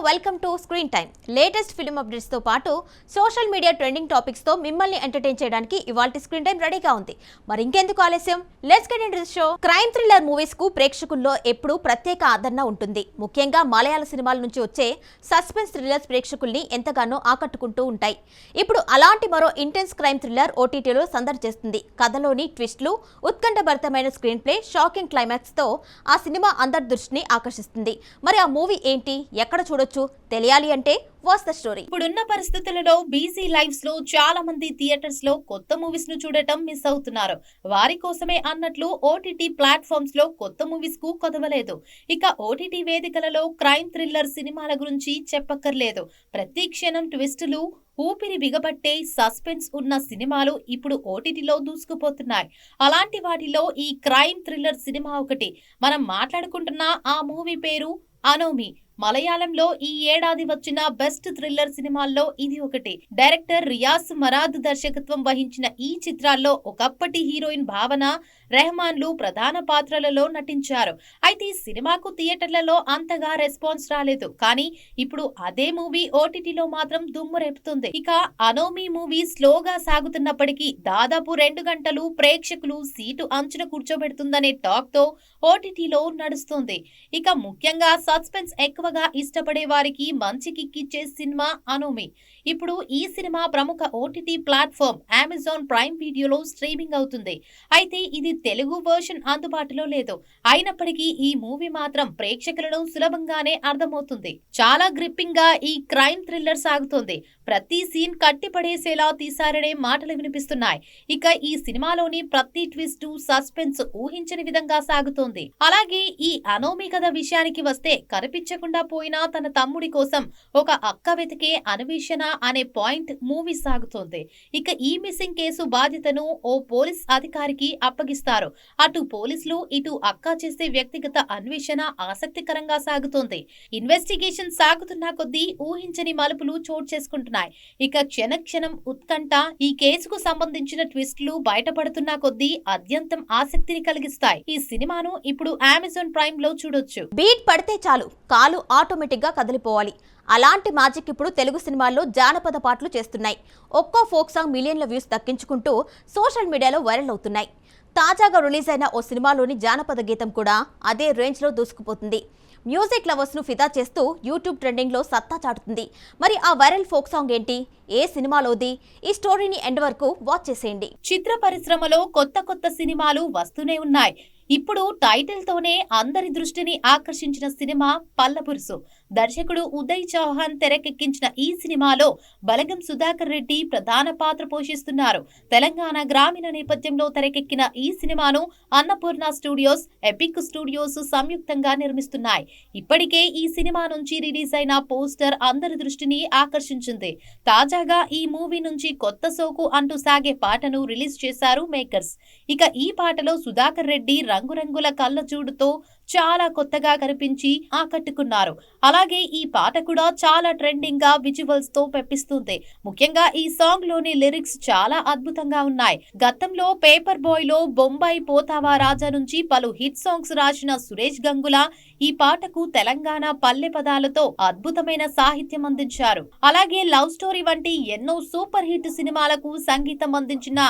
Welcome to screen time. Latest film updates తో పాటు social media trending topics తో మిమ్మల్ని ఎంటర్టైన్ చేయడానికి ఇవాల్టి స్క్రీన్ టైమ్ రెడీగా ఉంది. మరి ఇంకెందుకు ఆలస్యం, let's get into the show. Crime thriller movies కు ప్రేక్షకుల్లో ఎప్పుడూ ప్రత్యేక ఆదరణ ఉంటుంది. ముఖ్యంగా మలయాళ సినిమాల నుంచి వచ్చే సస్పెన్స్ థ్రిల్లర్స్ ప్రేక్షకుల్ని ఎంతగానో ఆకట్టుకుంటూ ఉంటాయి. ఇప్పుడు అలాంటి మరో ఇంటెన్స్ క్రైమ్ థ్రిల్లర్ ఓటీటీలో సందడి చేస్తుంది. కథలోని ట్విస్ట్లు, ఉత్కంఠభరితమైన స్క్రీన్ ప్లే, షాకింగ్ క్లైమాక్స్ తో ఆ సినిమా అందరి దృష్టిని ఆకర్షిస్తుంది. మరి ఆ మూవీ ఏంటి, ఎక్కడ చూడొచ్చు తెలియాలి అంటే వాట్స్ ద స్టోరీ. ఇప్పుడున్న పరిస్థితులలో బిజీ లైఫ్స్ లో చాలా మంది థియేటర్స్ లో కొత్త మూవీస్ ను చూడటం మిస్ అవుతున్నారు. వారి కోసమే అన్నట్లు ఓటీటీ ప్లాట్ఫామ్స్ లో కొత్త మూవీస్ కు కొదవలేదు. ఇక ఓటీటీ వేదికలలో క్రైమ్ థ్రిల్లర్ సినిమాల గురించి చెప్పక్కర్లేదు. ప్రతి క్షణం ట్విస్టులు, ఊపిరి బిగబట్టే సస్పెన్స్ ఉన్న సినిమాలు ఇప్పుడు ఓటీటీలో దూసుకుపోతున్నాయి. అలాంటి వాటిలో ఈ క్రైమ్ థ్రిల్లర్ సినిమా ఒకటి. మనం మాట్లాడుకుంటున్న ఆ మూవీ పేరు అనోమి. మలయాళంలో ఈ ఏడాది వచ్చిన బెస్ట్ థ్రిల్లర్ సినిమాల్లో ఇది ఒకటి. డైరెక్టర్ రియాజ్ మరాద్ దర్శకత్వం వహించిన ఈ చిత్రాల్లో ఒకప్పటి హీరోయిన్ భావన, రెహమాన్లు ప్రధాన పాత్రలలో నటించారు. అయితే ఈ సినిమాకు థియేటర్లలో అంతగా రెస్పాన్స్ రాలేదు. కానీ ఇప్పుడు అదే మూవీ ఓటీటీలో మాత్రం దుమ్ము రేపుతుంది. ఇక అనోమి మూవీ స్లోగా సాగుతున్నప్పటికీ దాదాపు 2 గంటలు ప్రేక్షకులు సీటు అంచున కూర్చోబెడుతుందనే టాక్ తో ఓటీటీలో నడుస్తుంది. ఇక ముఖ్యంగా సస్పెన్స్ ఎక్కువగా ఇష్టపడే వారికి మంచి కిక్కిచ్చే సినిమా అనోమి. ఇప్పుడు ఈ సినిమా ప్రముఖ ఓటీటీ ప్లాట్ఫామ్ అమెజాన్ ప్రైమ్ వీడియోలో స్ట్రీమింగ్ అవుతుంది. అయితే ఇది తెలుగు వర్షన్ అందుబాటులో లేదు. అయినప్పటికీ ఈ మూవీ మాత్రం ప్రేక్షకులను సులభంగానే అర్థమవుతుంది. చాలా గ్రిప్పింగ్ గా ఈ క్రైమ్ థ్రిల్లర్ సాగుతుంది. ప్రతి సీన్ కట్టిపడేసేలా తీశారనే మాటలు వినిపిస్తున్నాయి. ఇక ఈ సినిమాలోని ప్రతి ట్విస్ట్, సస్పెన్స్ ఊహించని విధంగా సాగుతోంది. అలాగే ఈ అనోమి కథ విషయానికి వస్తే, కనిపించకుండా పోయినా తన తమ్ముడి కోసం ఒక అక్క వెతికే అన్వేషణ అనే పాయింట్ మూవీ సాగుతోంది. ఇక ఈ మిస్సింగ్ కేసు బాధ్యతను ఓ పోలీస్ అధికారికి అప్పగిస్తారు. అటు పోలీసులు, ఇటు అక్క చేసే వ్యక్తిగత అన్వేషణ ఆసక్తికరంగా సాగుతోంది. ఇన్వెస్టిగేషన్ సాగుతున్న కొద్దీ ఊహించని మలుపులు చోటు చేసుకుంటున్నాయి. ఇక క్షణక్షణం ఉత్కంఠ, ఈ కేసుకు సంబంధించిన ట్విస్టులు బయటపడుతున్న కొద్దీ అత్యంతం ఆసక్తిని కలిగిస్తాయి. ఈ సినిమాను ఇప్పుడు అమెజాన్ ప్రైమ్ లో చూడొచ్చు. బీట్ పడితే చాలు కాలు ఆటోమేటిక్ గా కదిలిపోవాలి. అలాంటి మ్యాజిక్ ఇప్పుడు తెలుగు సినిమాల్లో జానపద పాటలు చేస్తున్నాయి. ఒక్కో ఫోక్ సాంగ్ మిలియన్ల వ్యూస్ దక్కించుకుంటూ సోషల్ మీడియాలో వైరల్ అవుతున్నాయి. తాజాగా రిలీజ్ అయిన ఓ సినిమాలోని జానపద గీతం కూడా అదే రేంజ్ లో దూసుకుపోతుంది. మ్యూజిక్ లవర్స్ ను ఫిదా చేస్తూ యూట్యూబ్ ట్రెండింగ్ లో సత్తా చాటుతుంది. మరి ఆ వైరల్ ఫోక్ సాంగ్ ఏంటి, ఏ సినిమాలోది? ఈ స్టోరీని ఎండ్ వరకు వాచ్ చేసేయండి. చిత్ర పరిశ్రమలో కొత్త సినిమాలు వస్తూనే ఉన్నాయి. ఇప్పుడు టైటిల్ తోనే అందరి దృష్టిని ఆకర్షించిన సినిమా పల్లపురుసు. దర్శకుడు ఉదయ్ చౌహాన్ తెరకెక్కించిన ఈ సినిమాలో బలగం సుధాకర్ రెడ్డి ప్రధాన పాత్ర పోషిస్తున్నారు. తెలంగాణ గ్రామీణ నేపథ్యంలో తెరకెక్కిన ఈ సినిమాను అన్నపూర్ణ స్టూడియోస్, ఎపిక్ స్టూడియోస్ సంయుక్తంగా నిర్మిస్తున్నాయి. ఇప్పటికే ఈ సినిమా నుంచి రిలీజ్ అయిన పోస్టర్ అందరి దృష్టిని ఆకర్షించింది. తాజాగా ఈ మూవీ నుంచి కొత్త సోకు అంటూ సాగే పాటను రిలీజ్ చేశారు మేకర్స్. ఇక ఈ పాటలో సుధాకర్ రెడ్డి రంగురంగుల కళ్ళజోడుతో చాలా కొత్తగా కనిపించి ఆకట్టుకున్నారు. అలాగే ఈ పాట కూడా చాలా ట్రెండింగ్ గా విజువల్స్ తో పెప్పిస్తుంది. ముఖ్యంగా ఈ సాంగ్ లోని లిరిక్స్ చాలా అద్భుతంగా ఉన్నాయి. గతంలో పేపర్ బాయ్ లో బొంబాయి పోతావా రాజా నుంచి పలు హిట్ సాంగ్స్ రాసిన సురేష్ గంగుల ఈ పాటకు తెలంగాణ పల్లె పదాలతో అద్భుతమైన సాహిత్యం అందించారు. అలాగే లవ్ స్టోరీ వంటి ఎన్నో సూపర్ హిట్ సినిమాలకు సంగీతం అందించిన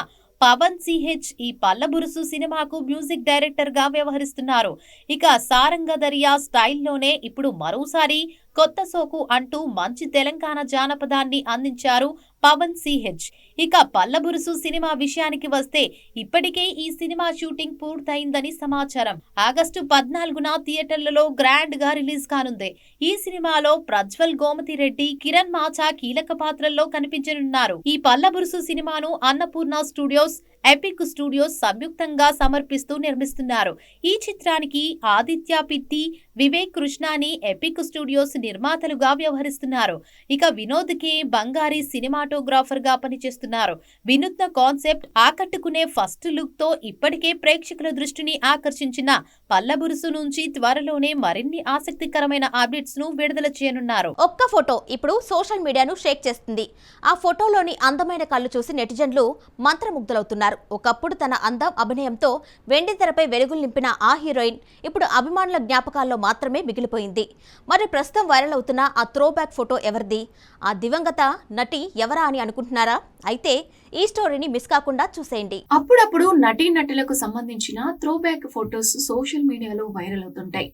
పవన్ సిహెచ్ ఈ పల్లబురుసు సినిమాకు మ్యూజిక్ డైరెక్టర్ గా వ్యవహరిస్తున్నారు. ఇక సారంగ దరియా స్టైల్లోనే ఇప్పుడు మరోసారి కొత్త సోకు అంటూ మంచి తెలంగాణ జానపదాన్ని అందించారు పవన్ సిహెచ్. ఇక పల్లబురుసు సినిమా విషయానికి వస్తే, ఇప్పటికే ఈ సినిమా షూటింగ్ పూర్తయిందని సమాచారం. ఆగస్టు 14న థియేటర్లలో గ్రాండ్ గా రిలీజ్ కానుంది. ఈ సినిమాలో ప్రజ్వల్ గోమతి రెడ్డి, కిరణ్ మాచా కీలక పాత్రల్లో కనిపించనున్నారు. ఈ పల్లబురుసు సినిమాను అన్నపూర్ణ స్టూడియోస్, ఎపిక్ స్టూడియోస్ సంయుక్తంగా సమర్పిస్తూ నిర్మిస్తున్నారు. ఈ చిత్రానికి ఆదిత్య పిట్టి, వివేక్ కృష్ణాని ఎపిక్ స్టూడియోస్ నిర్మాతలుగా వ్యవహరిస్తున్నారు. ఇక వినోద్ కే బంగారి సినిమాటోగ్రాఫర్ గా పనిచేస్తున్నారు. వినూత్న కాన్సెప్ట్, ఆకట్టుకునే ఫస్ట్ లుక్ తో ఇప్పటికే ప్రేక్షకుల దృష్టిని ఆకర్షించిన పల్లబురుసు నుంచి త్వరలోనే మరిన్ని ఆసక్తికరమైన అప్డేట్స్ ను విడుదల చేయనున్నారు. ఒక్క ఫోటో ఇప్పుడు సోషల్ మీడియాను షేక్ చేస్తుంది. ఆ ఫోటోలోని అందమైన కళ్ళు చూసి నెటిజన్లు మంత్రముగ్ధులవుతున్నారు. ఆర్. ఒకప్పుడు తన అందం, అభినయంతో వెండితెరపై వెలుగులు నింపిన ఆ హీరోయిన్ ఇప్పుడు అభిమానుల జ్ఞాపకాల్లో మాత్రమే మిగిలిపోయింది. మరి ప్రస్తుతం వైరల్ అవుతున్న ఆ త్రోబ్యాక్ ఫోటో ఎవరిది? ఆ దివంగత నటి ఎవరా అని అనుకుంటున్నారా? అయితే ఈ స్టోరీని మిస్ కాకుండా చూసేయండి. అప్పుడప్పుడు నటీనటులకు సంబంధించిన త్రోబ్యాక్ ఫొటోస్ సోషల్ మీడియాలో వైరల్ అవుతుంటాయి.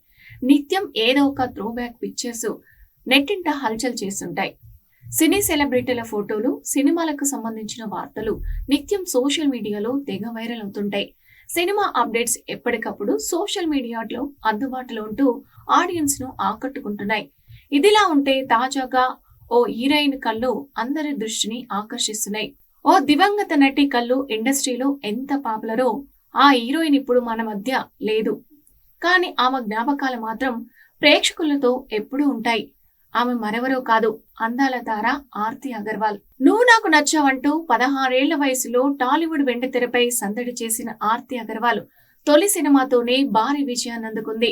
నిత్యం ఏదో ఒక త్రోబ్యాక్ పిక్చర్స్ నెట్టింట హల్చల్ చేస్తుంటాయి. సినీ సెలబ్రిటీల ఫోటోలు, సినిమాలకు సంబంధించిన వార్తలు నిత్యం సోషల్ మీడియాలో తెగ వైరల్ అవుతుంటాయి. సినిమా అప్డేట్స్ ఎప్పటికప్పుడు సోషల్ మీడియాలో అందుబాటులో ఉంటూ ఆడియన్స్ ను ఆకట్టుకుంటున్నాయి. ఇదిలా ఉంటే తాజాగా ఓ హీరోయిన్ కళ్ళు అందరి దృష్టిని ఆకర్షిస్తున్నాయి. ఓ దివంగత నటి కళ్ళు ఇండస్ట్రీలో ఎంత పాపులరో ఆ హీరోయిన్ ఇప్పుడు మన మధ్య లేదు. కానీ ఆమె జ్ఞాపకాలు మాత్రం ప్రేక్షకులతో ఎప్పుడూ ఉంటాయి. ఆమె మరెవరో కాదు, అందాల తార ఆర్తి అగర్వాల్. నువ్వు నాకు నచ్చావంటూ 16 ఏళ్ల వయసులో టాలీవుడ్ వెండితెరపై సందడి చేసిన ఆర్తి అగర్వాల్ తొలి సినిమాతోనే భారీ విజయాన్ని అందుకుంది.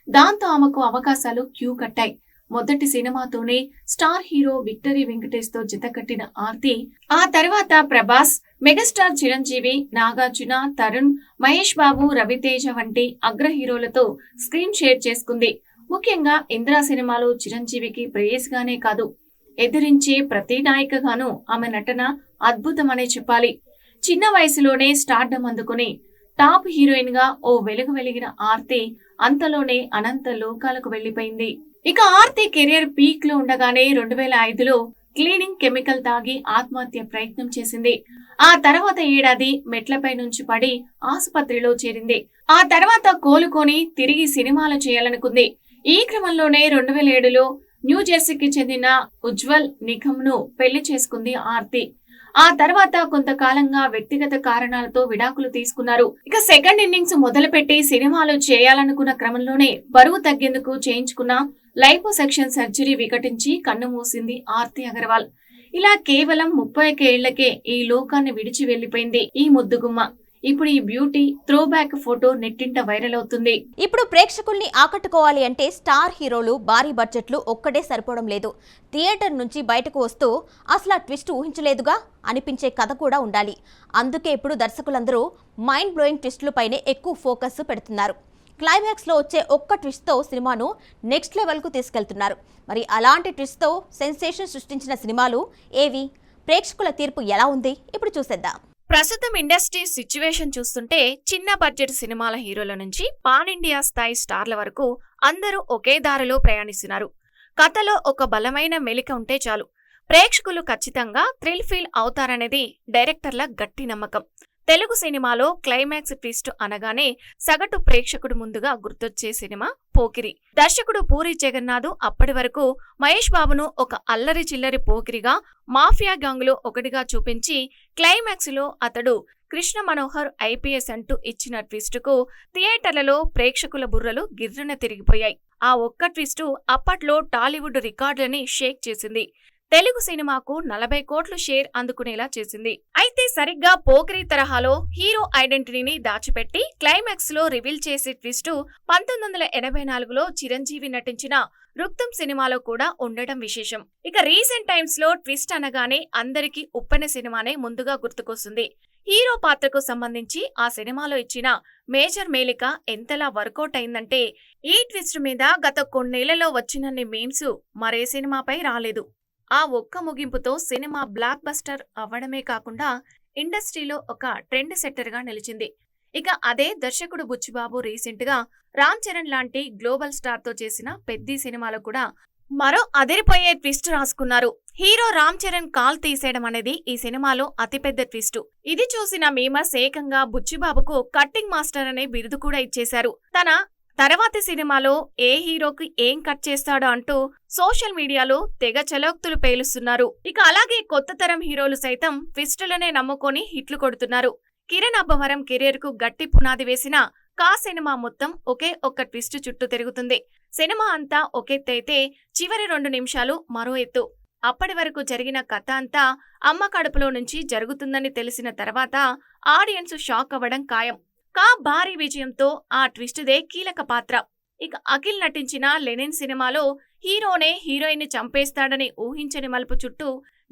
దాంతో ఆమెకు అవకాశాలు క్యూ కట్టాయి. మొదటి సినిమాతోనే స్టార్ హీరో విక్టరీ వెంకటేష్ తో జతకట్టిన ఆర్తి ఆ తర్వాత ప్రభాస్, మెగాస్టార్ చిరంజీవి, నాగార్జున, తరుణ్, మహేష్ బాబు, రవితేజ వంటి అగ్ర హీరోలతో స్క్రీన్ షేర్ చేసుకుంది. ముఖ్యంగా ఇంద్రా సినిమాలో చిరంజీవికి ప్రేయస్గానే కాదు, ఎదిరించే ప్రతి నాయికగాను ఆమె నటన అద్భుతమనే చెప్పాలి. చిన్న వయసులోనే స్టార్డమ్ అందుకుని టాప్ హీరోయిన్ గా ఓ వెలుగు వెలిగిన ఆర్తి అంతలోనే అనంత లోకాలకు వెళ్లిపోయింది. ఇక ఆర్తి కెరియర్ పీక్ లో ఉండగానే 2005లో క్లీనింగ్ కెమికల్ తాగి ఆత్మహత్య ప్రయత్నం చేసింది. ఆ తర్వాత ఏడాది మెట్లపై నుంచి పడి ఆసుపత్రిలో చేరింది. ఆ తర్వాత కోలుకొని తిరిగి సినిమాలు చేయాలనుకుంది. ఈ క్రమంలోనే 2007లో న్యూజెర్సీకి చెందిన ఉజ్వల్ నిగమ్ ను పెళ్లి చేసుకుంది ఆర్తి. ఆ తర్వాత కొంతకాలంగా వ్యక్తిగత కారణాలతో విడాకులు తీసుకున్నారు. ఇక సెకండ్ ఇన్నింగ్స్ మొదలుపెట్టి సినిమాలు చేయాలనుకున్న క్రమంలోనే బరువు తగ్గేందుకు చేయించుకున్న లైపోసెక్షన్ సర్జరీ వికటించి కన్ను మూసింది ఆర్తి అగర్వాల్. ఇలా కేవలం 31 ఏళ్లకే ఈ లోకాన్ని విడిచి వెళ్లిపోయింది ఈ ముద్దుగుమ్మ. ఇప్పుడు ఈ బ్యూటీ త్రోబ్యాక్ ఫోటో నెట్టింట వైరల్ అవుతుంది. ఇప్పుడు ప్రేక్షకుల్ని ఆకట్టుకోవాలి అంటే స్టార్ హీరోలు, భారీ బడ్జెట్లు ఒక్కడే సరిపోవడం లేదు. థియేటర్ నుంచి బయటకు వస్తూ అసలు ఆ ట్విస్ట్ ఊహించలేదుగా అనిపించే కథ కూడా ఉండాలి. అందుకే ఇప్పుడు దర్శకులందరూ మైండ్ బ్లోయింగ్ ట్విస్టులపైనే ఎక్కువ ఫోకస్ పెడుతున్నారు. క్లైమాక్స్లో వచ్చే ఒక్క ట్విస్ట్తో సినిమాను నెక్స్ట్ లెవెల్కు తీసుకెళ్తున్నారు. మరి అలాంటి ట్విస్ట్తో సెన్సేషన్ సృష్టించిన సినిమాలు ఏవి? ప్రేక్షకుల తీర్పు ఎలా ఉంది? ఇప్పుడు చూసేద్దాం. ప్రస్తుతం ఇండస్ట్రీ సిచ్యువేషన్ చూస్తుంటే చిన్న బడ్జెట్ సినిమాల హీరోల నుంచి పాన్ ఇండియా స్థాయి స్టార్ల వరకు అందరూ ఒకే దారిలో ప్రయాణిస్తున్నారు. కథలో ఒక బలమైన మెలిక ఉంటే చాలు, ప్రేక్షకులు ఖచ్చితంగా థ్రిల్ ఫీల్ అవుతారనేది డైరెక్టర్ల గట్టి నమ్మకం. తెలుగు సినిమాలో క్లైమాక్స్ ట్విస్ట్ అనగానే సగటు ప్రేక్షకుడు ముందుగా గుర్తొచ్చే సినిమా పోకిరి. దర్శకుడు పూరి జగన్నాథ్ అప్పటి వరకు మహేష్ బాబును ఒక అల్లరి చిల్లరి పోకిరిగా, మాఫియా గ్యాంగులో ఒకటిగా చూపించి క్లైమాక్స్ లో అతడు కృష్ణ మనోహర్ ఐపీఎస్ అంటూ ఇచ్చిన ట్విస్టుకు థియేటర్లలో ప్రేక్షకుల బుర్రలు గిర్రున తిరిగిపోయాయి. ఆ ఒక్క ట్విస్టు అప్పట్లో టాలీవుడ్ రికార్డులని షేక్ చేసింది. తెలుగు సినిమాకు 40 కోట్లు షేర్ అందుకునేలా చేసింది. అయితే సరిగ్గా పోకిరి తరహాలో హీరో ఐడెంటిటీని దాచిపెట్టి క్లైమాక్స్ లో రివీల్ చేసే ట్విస్టు 1984లో చిరంజీవి నటించిన రుక్తం సినిమాలో కూడా ఉండడం విశేషం. ఇక రీసెంట్ టైమ్స్ లో ట్విస్ట్ అనగానే అందరికీ ఉప్పెన సినిమానే ముందుగా గుర్తుకొస్తుంది. హీరో పాత్రకు సంబంధించి ఆ సినిమాలో ఇచ్చిన మేజర్ మేలిక ఎంతలా వర్కౌట్ అయిందంటే ఈ ట్విస్ట్ మీద గత కొన్నేళ్లలో వచ్చినన్ని మీమ్స్ మరే సినిమాపై రాలేదు. ఆ ఒక్క ముగింపుతో సినిమా బ్లాక్ బస్టర్ అవ్వడమే కాకుండా ఇండస్ట్రీలో ఒక ట్రెండ్ సెట్టర్ గా నిలిచింది. ఇక అదే దర్శకుడు బుచ్చిబాబు రీసెంట్ గా రామ్ చరణ్ లాంటి గ్లోబల్ స్టార్ తో చేసిన పెద్ది సినిమాలో కూడా మరో అదిరిపోయే ట్విస్ట్ రాసుకున్నారు. హీరో రామ్ చరణ్ కాల్ తీసేయడం అనేది ఈ సినిమాలో అతిపెద్ద ట్విస్ట్. ఇది చూసిన మీమర్స్ ఏకంగా బుచ్చిబాబుకు కట్టింగ్ మాస్టర్ అనే బిరుదు కూడా ఇచ్చేశారు. తన తర్వాతి సినిమాలో ఏ హీరోకి ఏం కట్ చేస్తాడో అంటూ సోషల్ మీడియాలో తెగ చలోక్తులు పేలుస్తున్నారు. ఇక అలాగే కొత్త తరం హీరోలు సైతం ట్విస్టులనే నమ్ముకొని హిట్లు కొడుతున్నారు. కిరణ్ అబ్బవరం కెరీర్ కు గట్టి పునాది వేసిన కా సినిమా మొత్తం ఒకే ఒక్క ట్విస్ట్ చుట్టూ తిరుగుతుంది. సినిమా అంతా ఒకెత్తైతే చివరి 2 నిమిషాలు మరో ఎత్తు. అప్పటి వరకు జరిగిన కథ అంతా అమ్మ కడుపులో నుంచి జరుగుతుందని తెలిసిన తర్వాత ఆడియన్స్ షాక్ అవ్వడం ఖాయం. కా భారీ విజయంతో ఆ ట్విస్టుదే కీలక పాత్ర. ఇక అఖిల్ నటించిన లెనిన్ సినిమాలో హీరోనే హీరోయిన్ ని చంపేస్తాడని ఊహించని మలుపు చుట్టూ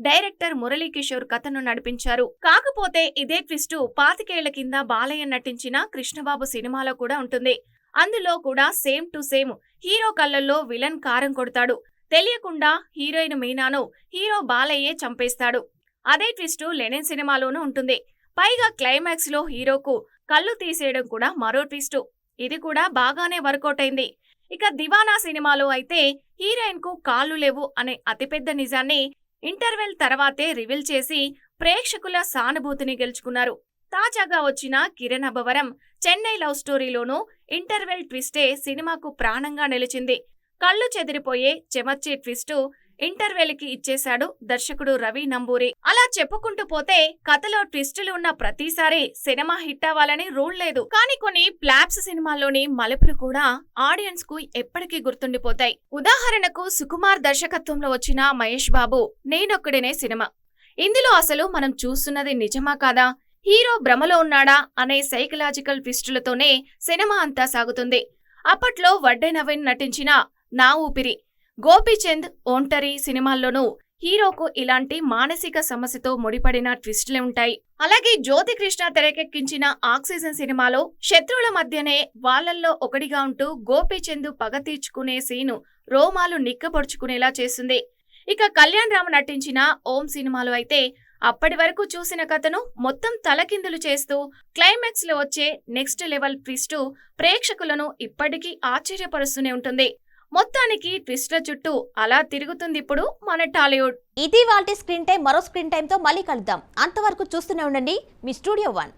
డైరెక్టర్ మురళీకిషోర్ కథను నడిపించారు. కాకపోతే ఇదే ట్విస్ట్ 25 ఏళ్ల కింద బాలయ్య నటించిన కృష్ణబాబు సినిమాలో కూడా ఉంటుంది. అందులో కూడా సేమ్ టు సేమ్ హీరో కళ్ళల్లో విలన్ కారం కొడతాడు. తెలియకుండా హీరోయిన్ మీనాను హీరో బాలయ్యే చంపేస్తాడు. అదే ట్విస్ట్ లెనిన్ సినిమాలోనూ ఉంటుంది. పైగా క్లైమాక్స్ లో హీరోకు కళ్ళు తీసేయడం కూడా మరో ట్విస్ట్. ఇది కూడా బాగానే వర్కౌట్ అయింది. ఇక దివానా సినిమాలో అయితే హీరోయిన్ కు కాళ్ళు లేవు అనే అతిపెద్ద నిజాన్ని ఇంటర్వెల్ తర్వాతే రివీల్ చేసి ప్రేక్షకుల సానుభూతిని గెలుచుకున్నారు. తాజాగా వచ్చిన కిరణ్ అబ్బవరం చెన్నై లవ్ స్టోరీలోనూ ఇంటర్వెల్ ట్విస్టే సినిమాకు ప్రాణంగా నిలిచింది. కళ్ళు చెదిరిపోయే చెమర్చే ట్విస్ట్ ఇంటర్వెల్ కి ఇచ్చేశాడు దర్శకుడు రవి నంబూరి. అలా చెప్పుకుంటూ పోతే కథలో ట్విస్టులు ఉన్న ప్రతిసారి సినిమా హిట్ అవ్వాలని రూల్ లేదు. కానీ కొన్ని ఫ్లాప్స్ సినిమాల్లోని మలుపులు కూడా ఆడియన్స్ కు ఎప్పటికీ గుర్తుండిపోతాయి. ఉదాహరణకు సుకుమార్ దర్శకత్వంలో వచ్చిన మహేష్ బాబు నేనొక్కడినే సినిమా. ఇందులో అసలు మనం చూస్తున్నది నిజమా కాదా, హీరో భ్రమలో ఉన్నాడా అనే సైకలాజికల్ ట్విస్టులతోనే సినిమా అంతా సాగుతుంది. అప్పట్లో వడ్డే నవీన్ నటించిన నా ఊపిరి, గోపీచంద్, ఒంటరి సినిమాల్లోనూ హీరోకు ఇలాంటి మానసిక సమస్యతో ముడిపడిన ట్విస్టులే ఉంటాయి. అలాగే జ్యోతి కృష్ణ తెరకెక్కించిన ఆక్సిజన్ సినిమాలో శత్రువుల మధ్యనే వాళ్ళల్లో ఒకటిగా ఉంటూ గోపీచంద్ పగ తీర్చుకునే సీను రోమాలు నిక్కపొడుచుకునేలా చేస్తుంది. ఇక కళ్యాణ్ రామ్ నటించిన ఓం సినిమాలో అయితే అప్పటి వరకు చూసిన కథను మొత్తం తలకిందులు చేస్తూ క్లైమాక్స్ లో వచ్చే నెక్స్ట్ లెవెల్ ట్విస్ట్ ప్రేక్షకులను ఇప్పటికీ ఆశ్చర్యపరుస్తూనే ఉంటుంది. మొత్తానికి ట్విస్ట్ల చుట్టూ అలా తిరుగుతుంది ఇప్పుడు మన టాలీవుడ్. ఇది వాల్టి స్క్రీన్ టైం. మరో స్క్రీన్ టైంతో మళ్ళీ కలుద్దాం. అంతవరకు చూస్తూనే ఉండండి మీ స్టూడియో 1.